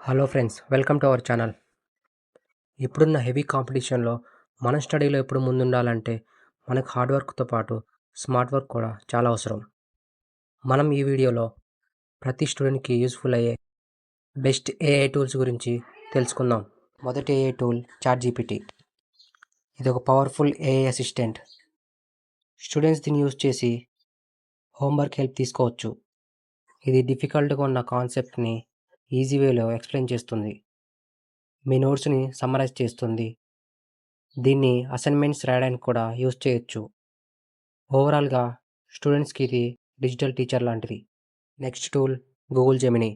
Hello friends, welcome to our channel. ఇప్పుడున్న heavy కాంపిటీషన్లో మన స్టడీలో ఎప్పుడు ముందుండాలంటే మనకు హార్డ్ వర్క్తో పాటు స్మార్ట్ వర్క్ కూడా చాలా అవసరం. మనం ఈ వీడియోలో ప్రతి స్టూడెంట్కి యూస్ఫుల్ అయ్యే బెస్ట్ ఏఐ టూల్స్ గురించి తెలుసుకుందాం. మొదటి ఏఐ టూల్ చాట్‌జీపీటీ. ఇది ఒక పవర్ఫుల్ ఏఐ అసిస్టెంట్. స్టూడెంట్స్ దీన్ని యూజ్ చేసి హోంవర్క్ హెల్ప్ తీసుకోవచ్చు. ఇది డిఫికల్ట్గా ఉన్న కాన్సెప్ట్ని ఈజీ వేలో ఎక్స్ప్లెయిన్ చేస్తుంది. మీ నోట్స్ని సమ్మరైజ్ చేస్తుంది. దీన్ని అసైన్మెంట్స్ రాయడానికి కూడా యూజ్ చేయొచ్చు. ఓవరాల్గా స్టూడెంట్స్కి ఇది డిజిటల్ టీచర్ లాంటిది. Next tool Google Gemini.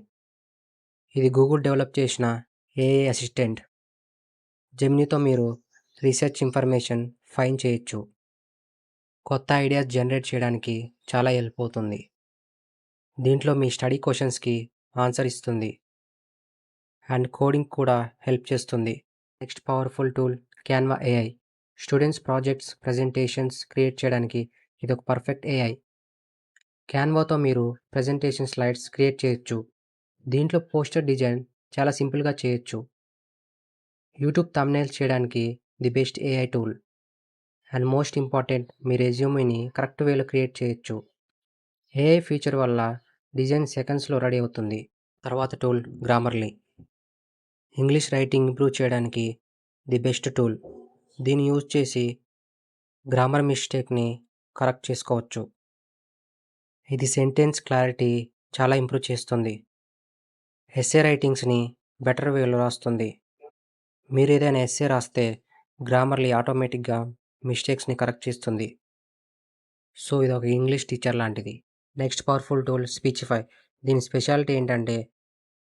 ఇది గూగుల్ డెవలప్ చేసిన ఏఐ అసిస్టెంట్. జెమినీతో మీరు రీసెర్చ్ ఇన్ఫర్మేషన్ ఫైండ్ చేయొచ్చు. కొత్త ఐడియాస్ జనరేట్ చేయడానికి చాలా హెల్ప్ అవుతుంది. దీంట్లో మీ స్టడీ క్వశ్చన్స్కి ఆన్సర్ ఇస్తుంది అండ్ కోడింగ్ కూడా హెల్ప్ చేస్తుంది. Next powerful tool Canva AI. Students projects, presentations create చేయడానికి ఇది ఒక పర్ఫెక్ట్ ఏఐ. క్యాన్వాతో మీరు ప్రెజెంటేషన్ స్లైడ్స్ క్రియేట్ చేయొచ్చు. దీంట్లో పోస్టర్ డిజైన్ చాలా సింపుల్గా చేయొచ్చు. యూట్యూబ్ థంబ్నెయిల్స్ చేయడానికి the best AI tool. And most important, మీ రెజ్యూమేని కరెక్ట్ వేలో క్రియేట్ చేయొచ్చు. ఏఐ ఫీచర్ వల్ల డిజైన్ సెకండ్స్లో రెడీ అవుతుంది. తర్వాత tool Grammarly. English writing improve చేయడానికి ది బెస్ట్ టూల్. దీన్ని యూజ్ చేసి గ్రామర్ మిస్టేక్ని కరెక్ట్ చేసుకోవచ్చు. ఇది సెంటెన్స్ క్లారిటీ చాలా ఇంప్రూవ్ చేస్తుంది. ఎస్సే రైటింగ్స్ని బెటర్ వేలో రాస్తుంది. మీరు ఏదైనా ఎస్సే రాస్తే గ్రామర్లీ ఆటోమేటిక్గా మిస్టేక్స్ని కరెక్ట్ చేస్తుంది. సో ఇది ఒక ఇంగ్లీష్ టీచర్ లాంటిది. Next powerful tool Speechify. దీని స్పెషాలిటీ ఏంటంటే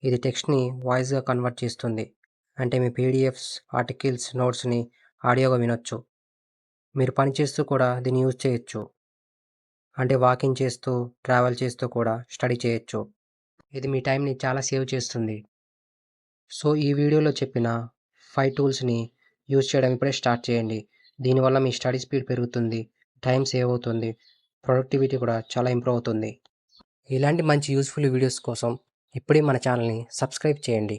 ఇది టెక్స్ట్ని వాయిస్గా కన్వర్ట్ చేస్తుంది. అంటే మీ పీడిఎఫ్స్, ఆర్టికల్స్, నోట్స్ని ఆడియోగా వినొచ్చు. మీరు పని చేస్తూ కూడా దీన్ని యూజ్ చేయొచ్చు. అంటే వాకింగ్ చేస్తూ, ట్రావెల్ చేస్తూ కూడా స్టడీ చేయొచ్చు. ఇది మీ టైంని చాలా సేవ్ చేస్తుంది. సో ఈ వీడియోలో చెప్పిన 5 టూల్స్ని యూజ్ చేయడం ఇప్పుడే స్టార్ట్ చేయండి. దీనివల్ల మీ స్టడీ స్పీడ్ పెరుగుతుంది, టైం సేవ్ అవుతుంది, ప్రొడక్టివిటీ కూడా చాలా ఇంప్రూవ్ అవుతుంది. ఇలాంటి మంచి యూస్ఫుల్ వీడియోస్ కోసం ఇప్పుడే మన ఛానల్ని సబ్స్క్రైబ్ చేయండి.